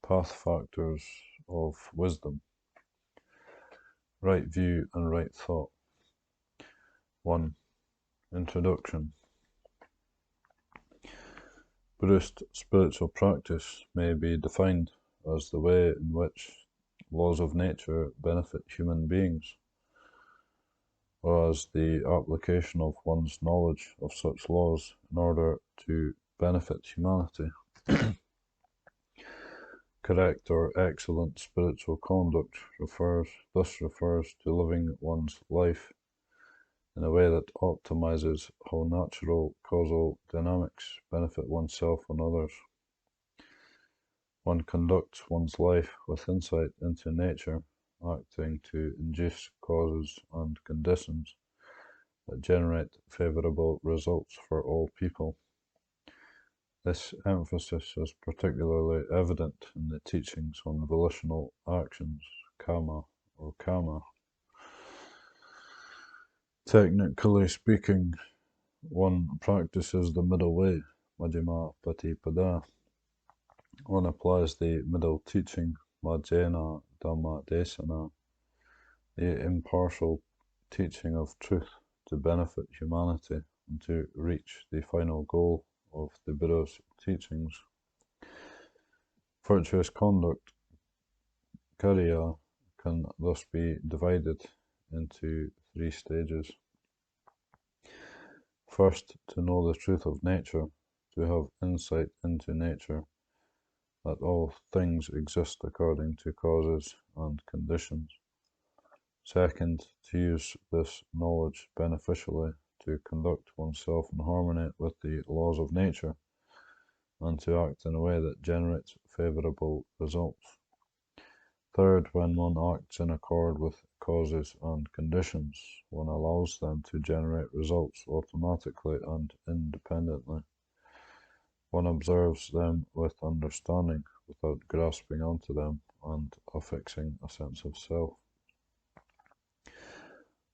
Path factors of wisdom. Right view and right thought. 1. Introduction. Buddhist spiritual practice may be defined as the way in which laws of nature benefit human beings, or as the application of one's knowledge of such laws in order to benefit humanity. Correct or excellent spiritual conduct thus refers to living one's life in a way that optimizes how natural causal dynamics benefit oneself and others. One conducts one's life with insight into nature, acting to induce causes and conditions that generate favorable results for all people. This emphasis is particularly evident in the teachings on volitional actions, karma or karma. Technically speaking, one practices the middle way, Majjhima Patipada. One applies the middle teaching, Majjhena Dhamma Desana, the impartial teaching of truth to benefit humanity and to reach the final goal of the Buddha's teachings. Virtuous conduct, Kariya, can thus be divided into 3 stages. First, to know the truth of nature, to have insight into nature, that all things exist according to causes and conditions. Second, to use this knowledge beneficially to conduct oneself in harmony with the laws of nature and to act in a way that generates favorable results. Third, when one acts in accord with causes and conditions, one allows them to generate results automatically and independently. One observes them with understanding without grasping onto them and affixing a sense of self.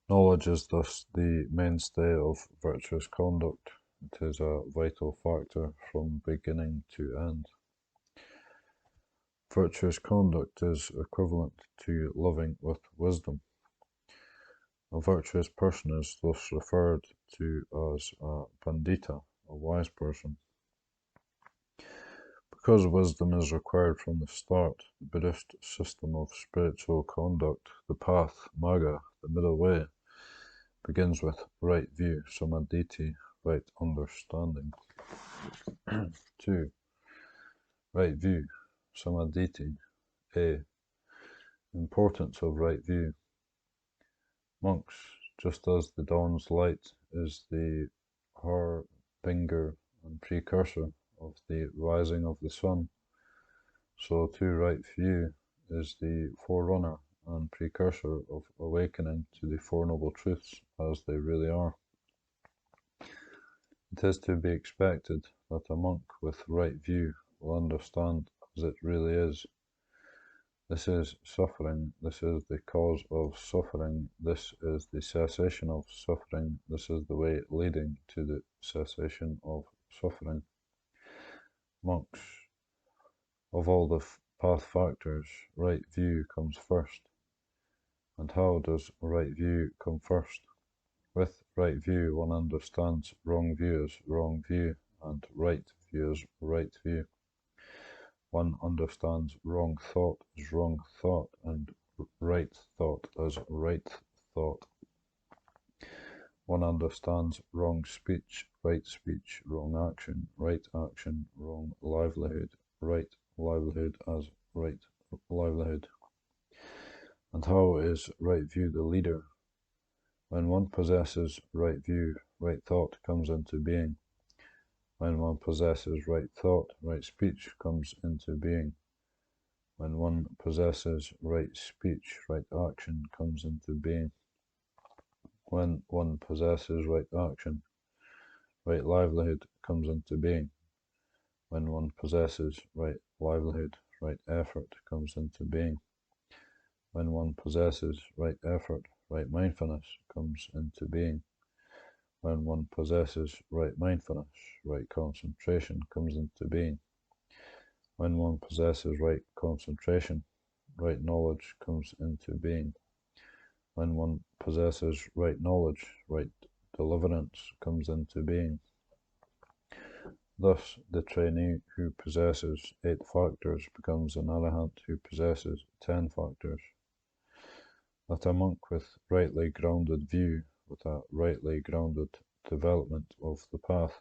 Knowledge is thus the mainstay of virtuous conduct. It is a vital factor from beginning to end. Virtuous conduct is equivalent to living with wisdom. A virtuous person is thus referred to as a pandita, a wise person. Because wisdom is required from the start, the Buddhist system of spiritual conduct, the path, Magga, the middle way, begins with right view, Samaditi, right understanding. 2. Right view, Samaditi. A. Importance of right view. Monks, just as the dawn's light is the harbinger and precursor of the rising of the sun, so too right view is the forerunner and precursor of awakening to the Four Noble Truths as they really are. It is to be expected that a monk with right view will understand as it really is. This is suffering, this is the cause of suffering, this is the cessation of suffering, this is the way leading to the cessation of suffering. Monks, of all the path factors, right view comes first. And how does right view come first? With right view, one understands wrong view as wrong view, and right view as right view. One understands wrong thought as wrong thought, and right thought as right thought. One understands wrong speech, wrong action, wrong livelihood, right livelihood as right livelihood. And how is right view the leader? When one possesses right view, right thought comes into being. When one possesses right thought, right speech comes into being. When one possesses right speech, right action comes into being. When one possesses right action, right livelihood comes into being. When one possesses right livelihood, right effort comes into being. When one possesses right effort, right mindfulness comes into being. When one possesses right mindfulness, right concentration comes into being. When one possesses right concentration, right knowledge comes into being. When one possesses right knowledge, right deliverance comes into being. Thus, the trainee who possesses 8 factors becomes an arahant who possesses 10 factors. That a monk with rightly grounded view, with a rightly grounded development of the path,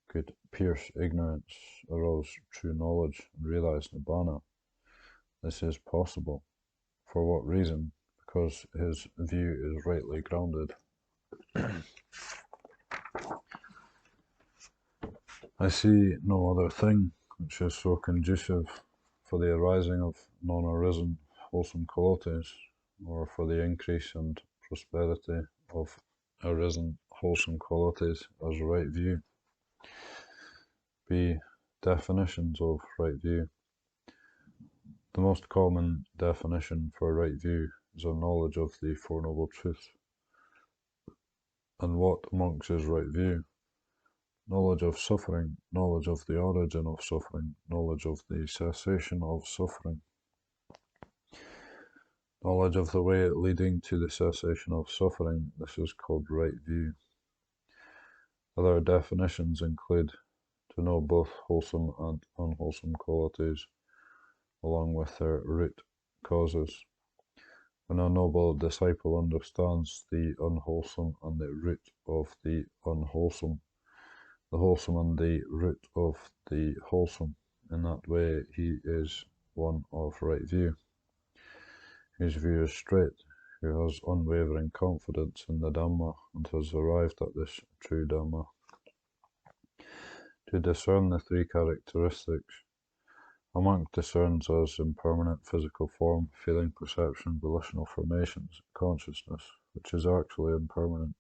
could pierce ignorance, arouse true knowledge, and realize Nibbana. This is possible. For what reason? Because his view is rightly grounded. I see no other thing which is so conducive for the arising of non-arisen wholesome qualities, or for the increase and prosperity of arisen wholesome qualities as right view. B. Definitions of right view. The most common definition for right view is a knowledge of the Four Noble Truths. And what amongst is right view? Knowledge of suffering, knowledge of the origin of suffering, knowledge of the cessation of suffering, knowledge of the way leading to the cessation of suffering. This is called right view. Other definitions include to know both wholesome and unwholesome qualities, along with their root causes. When a noble disciple understands the unwholesome and the root of the unwholesome, the wholesome and the root of the wholesome, in that way he is one of right view. His view is straight, who has unwavering confidence in the Dhamma and has arrived at this true Dhamma. To discern the 3 characteristics, a monk discerns as impermanent physical form, feeling, perception, volitional formations, consciousness, which is actually impermanent.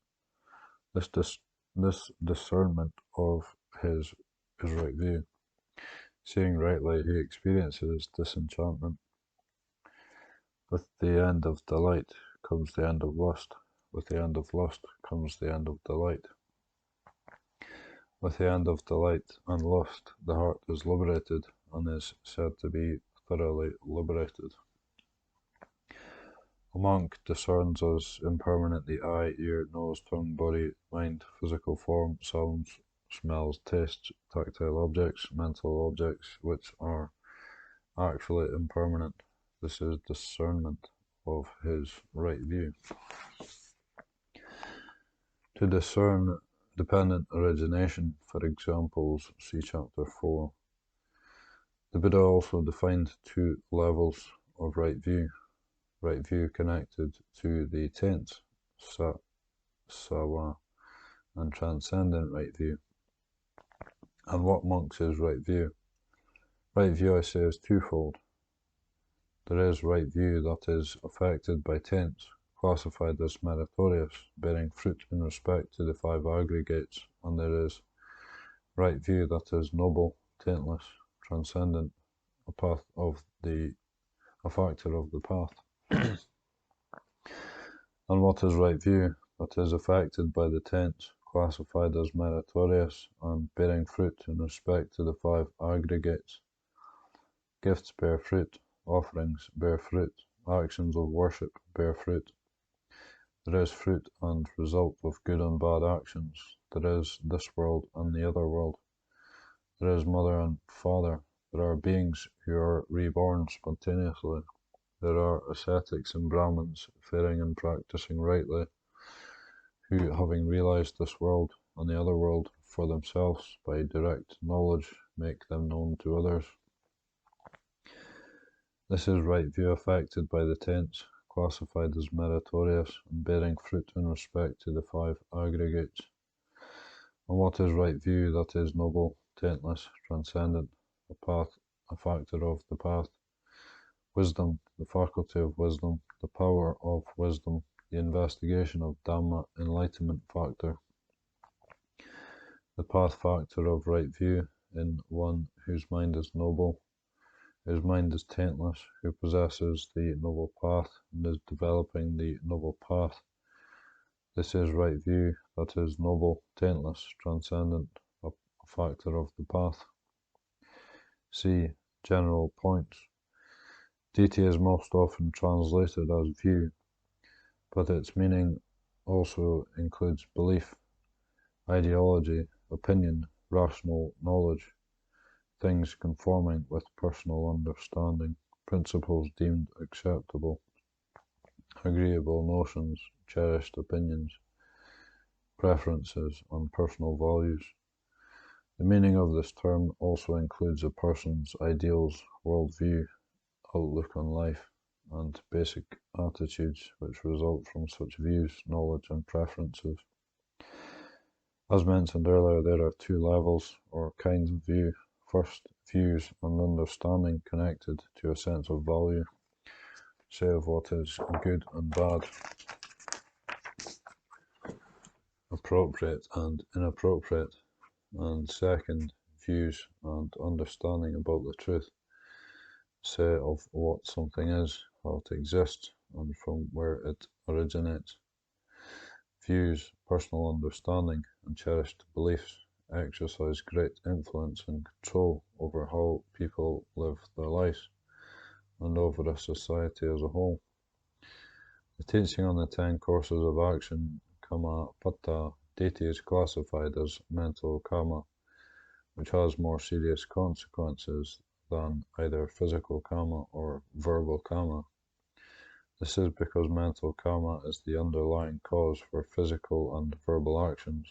This discernment of his is right view. Seeing rightly, he experiences disenchantment. With the end of delight comes the end of lust. With the end of lust comes the end of delight. With the end of delight and lust, the heart is liberated and is said to be thoroughly liberated. A monk discerns as impermanent the eye, ear, nose, tongue, body, mind, physical form, sounds, smells, tastes, tactile objects, mental objects, which are actually impermanent. This is discernment of his right view. To discern dependent origination, for examples, see chapter 4. The Buddha also defined 2 levels of right view connected to the tense, sawa, and transcendent right view. And what monks is right view? Right view, I say, is twofold. There is right view that is affected by tense, classified as meritorious, bearing fruit in respect to the 5 aggregates, and there is right view that is noble, taintless, transcendent, a factor of the path. And what is right view? That is affected by the tense, classified as meritorious, and bearing fruit in respect to the 5 aggregates. Gifts bear fruit, offerings bear fruit, actions of worship bear fruit. There is fruit and result of good and bad actions. There is this world and the other world. There is mother and father. There are beings who are reborn spontaneously. There are ascetics and Brahmins faring and practicing rightly, who, having realized this world and the other world for themselves by direct knowledge, make them known to others. This is right view affected by the tense, classified as meritorious, and bearing fruit in respect to the 5 aggregates. And what is right view? That is noble, taintless, transcendent, a factor of the path. Wisdom, the faculty of wisdom, the power of wisdom, the investigation of Dhamma, enlightenment factor. The path factor of right view in one whose mind is noble, whose mind is taintless, who possesses the noble path and is developing the noble path. This is right view that is noble, taintless, transcendent, a factor of the path. C. General points. Deity is most often translated as view, but its meaning also includes belief, ideology, opinion, rational knowledge, things conforming with personal understanding, principles deemed acceptable, agreeable notions, cherished opinions, preferences, and personal values. The meaning of this term also includes a person's ideals, worldview, outlook on life, and basic attitudes which result from such views, knowledge, and preferences. As mentioned earlier, there are two levels or kinds of view. First, views and understanding connected to a sense of value, say of what is good and bad, appropriate and inappropriate. And second, views and understanding about the truth, say of what something is, how it exists, and from where it originates. Views, personal understanding, and cherished beliefs exercise great influence and control over how people live their lives and over a society as a whole. The teaching on the 10 courses of action, Kama Patta Deity, is classified as mental karma, which has more serious consequences than either physical karma or verbal karma. This is because mental karma is the underlying cause for physical and verbal actions.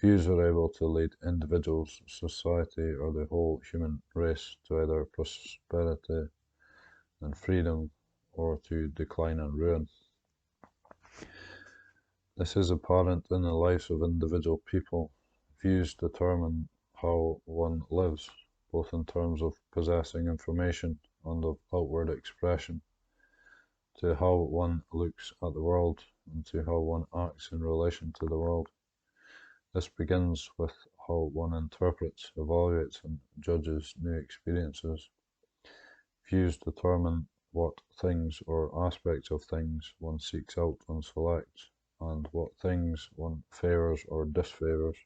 Views are able to lead individuals, society, or the whole human race to either prosperity and freedom, or to decline and ruin. This is apparent in the lives of individual people. Views determine how one lives, both in terms of possessing information and of outward expression, to how one looks at the world, and to how one acts in relation to the world. This begins with how one interprets, evaluates, and judges new experiences. Views determine what things or aspects of things one seeks out and selects, and what things one favours or disfavours.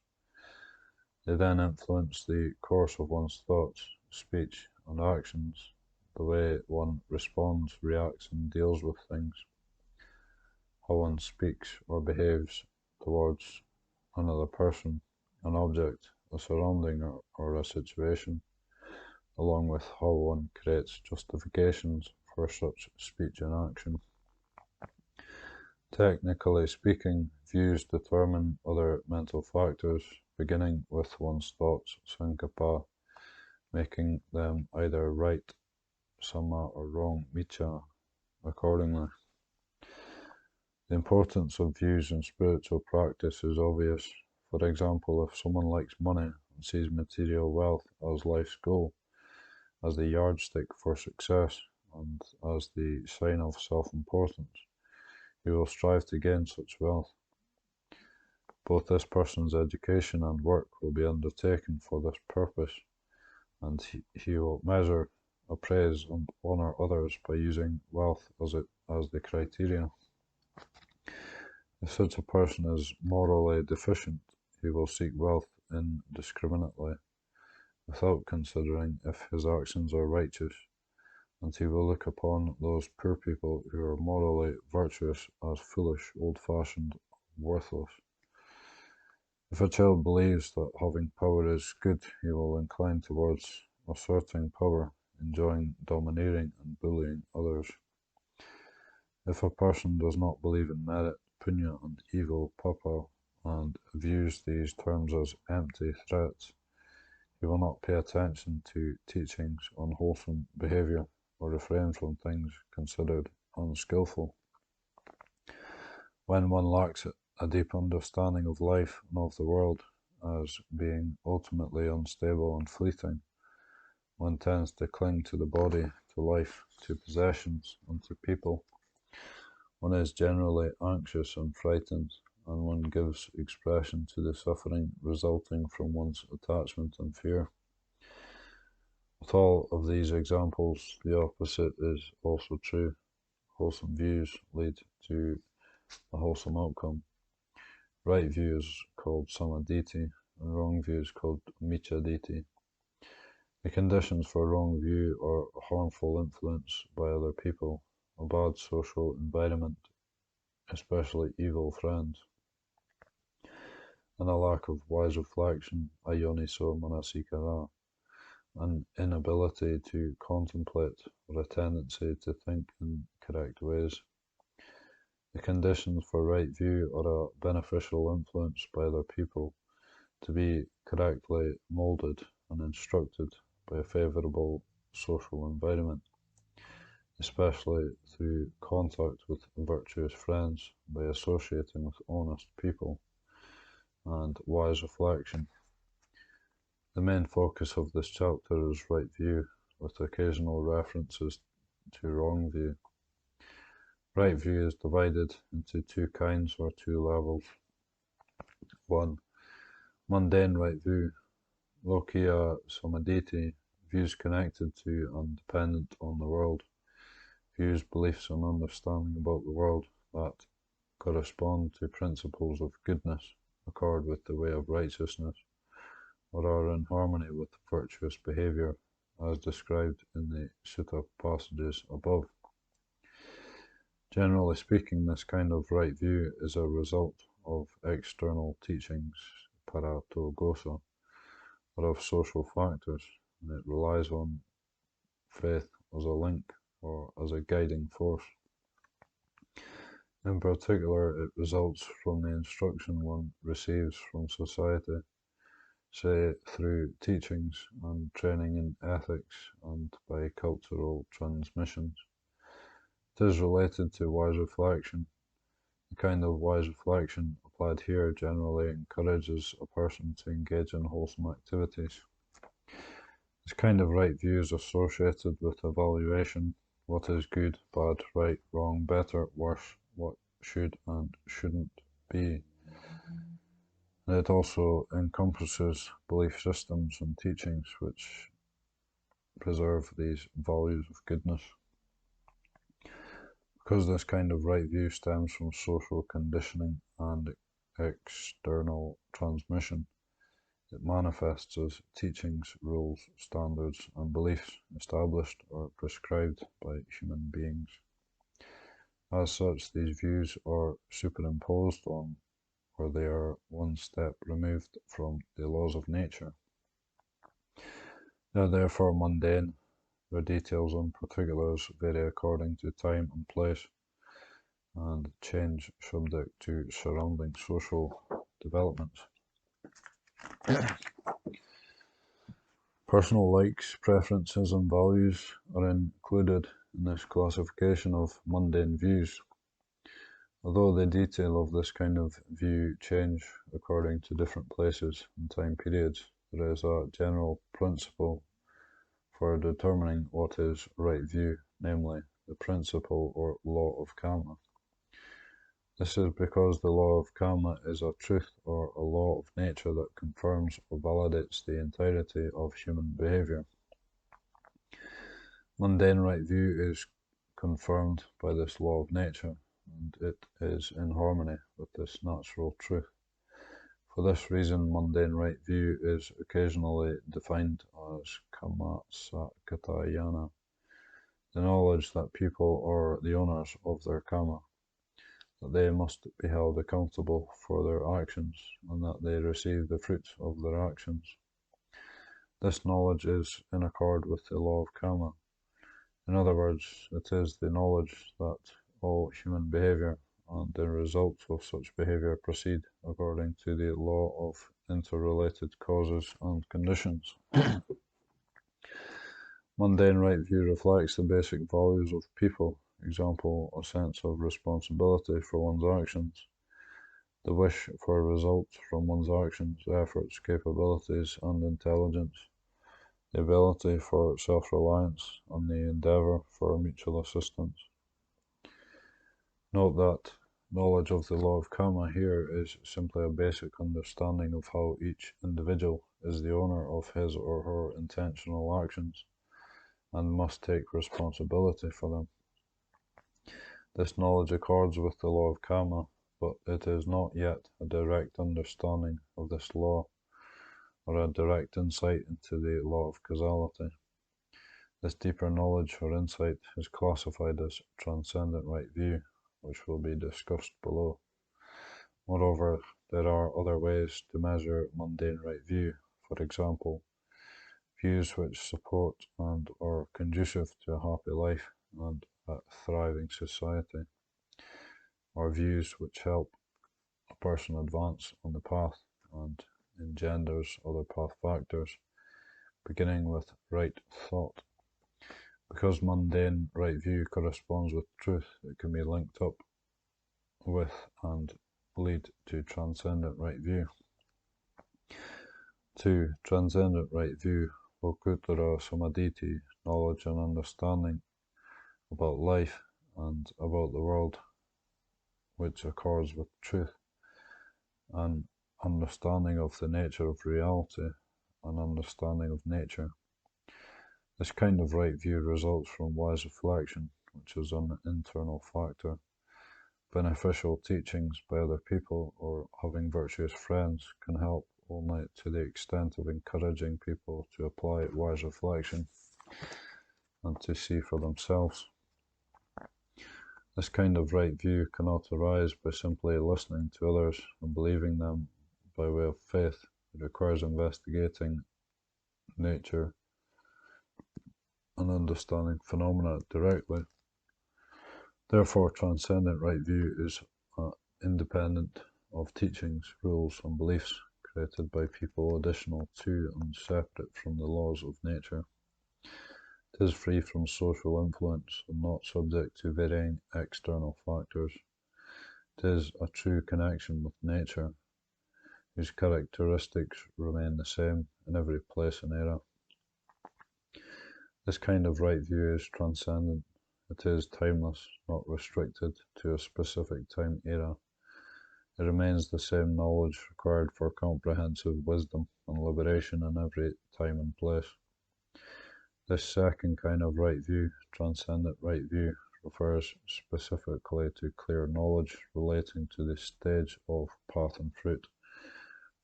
They then influence the course of one's thoughts, speech, and actions, the way one responds, reacts, and deals with things, how one speaks or behaves towards another person, an object, a surrounding, or a situation, along with how one creates justifications for such speech and action. Technically speaking, views determine other mental factors, beginning with one's thoughts, sankappa, making them either right, samma, or wrong, miccha, accordingly. The importance of views in spiritual practice is obvious. For example, if someone likes money and sees material wealth as life's goal, as the yardstick for success, and as the sign of self-importance, he will strive to gain such wealth. Both this person's education and work will be undertaken for this purpose, and he will measure, appraise, and honour others by using wealth as the criteria. If such a person is morally deficient, he will seek wealth indiscriminately, without considering if his actions are righteous, and he will look upon those poor people who are morally virtuous as foolish, old-fashioned, worthless. If a child believes that having power is good, he will incline towards asserting power, enjoying domineering and bullying others. If a person does not believe in merit, punya, and evil, papa, and views these terms as empty threats, he will not pay attention to teachings on wholesome behaviour, or refrain from things considered unskillful. When one lacks a deep understanding of life and of the world as being ultimately unstable and fleeting, one tends to cling to the body, to life, to possessions, and to people. One is generally anxious and frightened, and one gives expression to the suffering resulting from one's attachment and fear. With all of these examples, the opposite is also true. Wholesome views lead to a wholesome outcome. Right view is called samaditi, and wrong view is called miccha ditti. The conditions for wrong view or harmful influence by other people, a bad social environment, especially evil friends, and a lack of wise reflection, ayoniso manasikara, an inability to contemplate or a tendency to think in correct ways. The conditions for right view or a beneficial influence by other people to be correctly moulded and instructed by a favourable social environment, especially through contact with virtuous friends, by associating with honest people, and wise reflection. The main focus of this chapter is right view, with occasional references to wrong view. Right view is divided into two kinds or two levels. 1. Mundane right view, lokia samaditi, views connected to and dependent on the world, views, beliefs and understanding about the world that correspond to principles of goodness, accord with the way of righteousness, or are in harmony with virtuous behaviour, as described in the sutta passages above. Generally speaking, this kind of right view is a result of external teachings, parato gosa, or of social factors, and it relies on faith as a link or as a guiding force. In particular, it results from the instruction one receives from society, say through teachings and training in ethics and by cultural transmissions. It is related to wise reflection. The kind of wise reflection applied here generally encourages a person to engage in wholesome activities. This kind of right view is associated with evaluation: what is good, bad, right, wrong, better, worse, what should and shouldn't be. And it also encompasses belief systems and teachings which preserve these values of goodness. Because this kind of right view stems from social conditioning and external transmission, it manifests as teachings, rules, standards, and beliefs established or prescribed by human beings. As such, these views are superimposed on, or they are one step removed from, the laws of nature. They are therefore mundane. Their details and particulars vary according to time and place, and change subject to surrounding social developments. Personal likes, preferences and values are included in this classification of mundane views. Although the detail of this kind of view change according to different places and time periods, there is a general principle for determining what is right view, namely the principle or law of karma. This is because the law of karma is a truth or a law of nature that confirms or validates the entirety of human behavior. Mundane right view is confirmed by this law of nature, and it is in harmony with this natural truth. For this reason, mundane right view is occasionally defined as kamma sakatayana, the knowledge that people are the owners of their karma, that they must be held accountable for their actions, and that they receive the fruits of their actions. This knowledge is in accord with the law of karma. In other words, it is the knowledge that all human behavior and the results of such behavior proceed according to the law of interrelated causes and conditions. Mundane right view reflects the basic values of people, example, a sense of responsibility for one's actions, the wish for results from one's actions, efforts, capabilities, and intelligence, the ability for self-reliance, and the endeavour for mutual assistance. Note that knowledge of the law of karma here is simply a basic understanding of how each individual is the owner of his or her intentional actions and must take responsibility for them. This knowledge accords with the law of karma, but it is not yet a direct understanding of this law, or a direct insight into the law of causality. This deeper knowledge or insight is classified as transcendent right view, which will be discussed below. Moreover, there are other ways to measure mundane right view, for example, views which support and are conducive to a happy life and a thriving society, or views which help a person advance on the path and engenders other path factors, beginning with right thought. Because mundane right view corresponds with truth, it can be linked up with and lead to transcendent right view. 2. Transcendent right view, Lokutara Samadhi, knowledge and understanding about life and about the world, which accords with truth, an understanding of the nature of reality, an understanding of nature. This kind of right view results from wise reflection, which is an internal factor. Beneficial teachings by other people or having virtuous friends can help only to the extent of encouraging people to apply wise reflection and to see for themselves. This kind of right view cannot arise by simply listening to others and believing them by way of faith. It requires investigating nature and understanding phenomena directly. Therefore, transcendent right view is independent of teachings, rules, and beliefs created by people additional to and separate from the laws of nature. It is free from social influence and not subject to varying external factors. It is a true connection with nature, whose characteristics remain the same in every place and era. This kind of right view is transcendent. It is timeless, not restricted to a specific time era. It remains the same knowledge required for comprehensive wisdom and liberation in every time and place. This second kind of right view, transcendent right view, refers specifically to clear knowledge relating to the stage of path and fruit,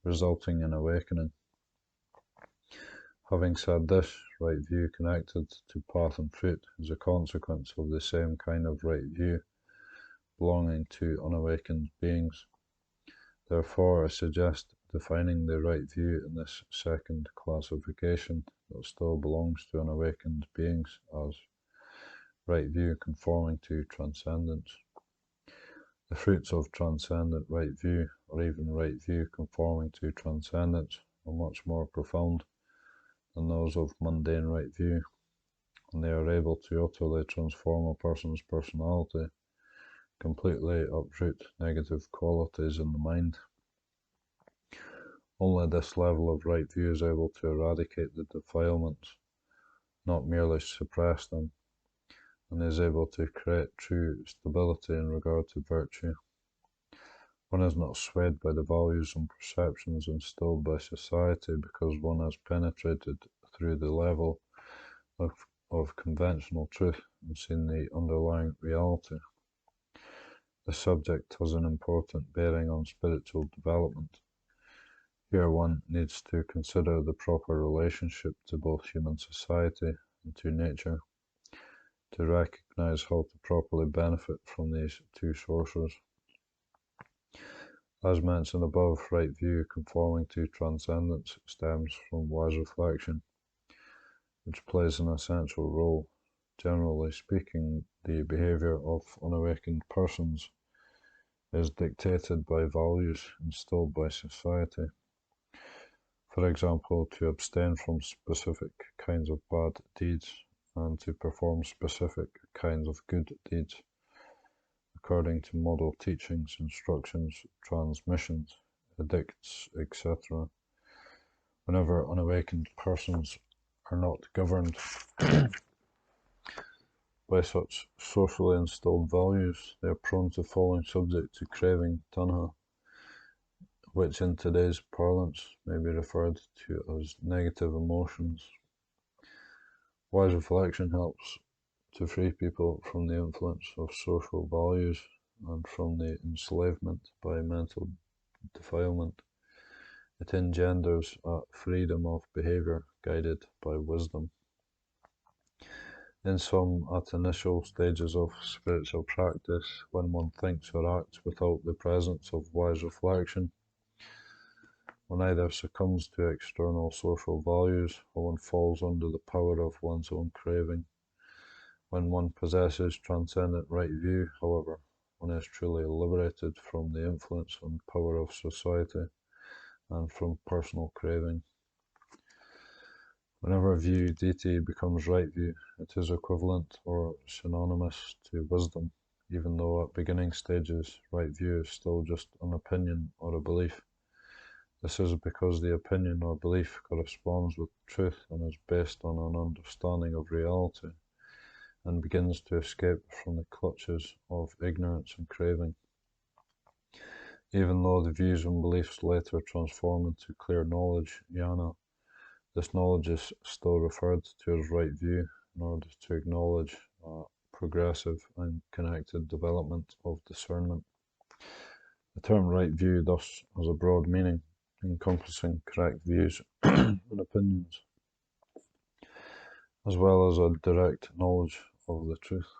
resulting in awakening. Having said this, right view connected to path and fruit is a consequence of the same kind of right view belonging to unawakened beings. Therefore, I suggest defining the right view in this second classification that still belongs to unawakened beings as right view conforming to transcendence. The fruits of transcendent right view, or even right view conforming to transcendence, are much more profound than those of mundane right view, and they are able to utterly transform a person's personality, completely uproot negative qualities in the mind. Only this level of right view is able to eradicate the defilements, not merely suppress them, and is able to create true stability in regard to virtue. One is not swayed by the values and perceptions instilled by society because one has penetrated through the level of conventional truth and seen the underlying reality. The subject has an important bearing on spiritual development. Here one needs to consider the proper relationship to both human society and to nature, to recognize how to properly benefit from these two sources. As mentioned above, right view conforming to transcendence stems from wise reflection, which plays an essential role. Generally speaking, the behavior of unawakened persons is dictated by values instilled by society. For example, to abstain from specific kinds of bad deeds and to perform specific kinds of good deeds, according to model teachings, instructions, transmissions, edicts, etc. Whenever unawakened persons are not governed by such socially instilled values, they are prone to falling subject to craving, tanha, which in today's parlance may be referred to as negative emotions. Wise reflection helps to free people from the influence of social values and from the enslavement by mental defilement. It engenders a freedom of behavior guided by wisdom. In some, at initial stages of spiritual practice, when one thinks or acts without the presence of wise reflection, one either succumbs to external social values or one falls under the power of one's own craving. When one possesses transcendent right view, however, one is truly liberated from the influence and power of society and from personal craving. Whenever view deity becomes right view, it is equivalent or synonymous to wisdom, even though at beginning stages right view is still just an opinion or a belief. This is because the opinion or belief corresponds with truth and is based on an understanding of reality, and begins to escape from the clutches of ignorance and craving. Even though the views and beliefs later transform into clear knowledge, jnana, this knowledge is still referred to as right view in order to acknowledge progressive and connected development of discernment. The term right view thus has a broad meaning, encompassing correct views and opinions, as well as a direct knowledge of the truth.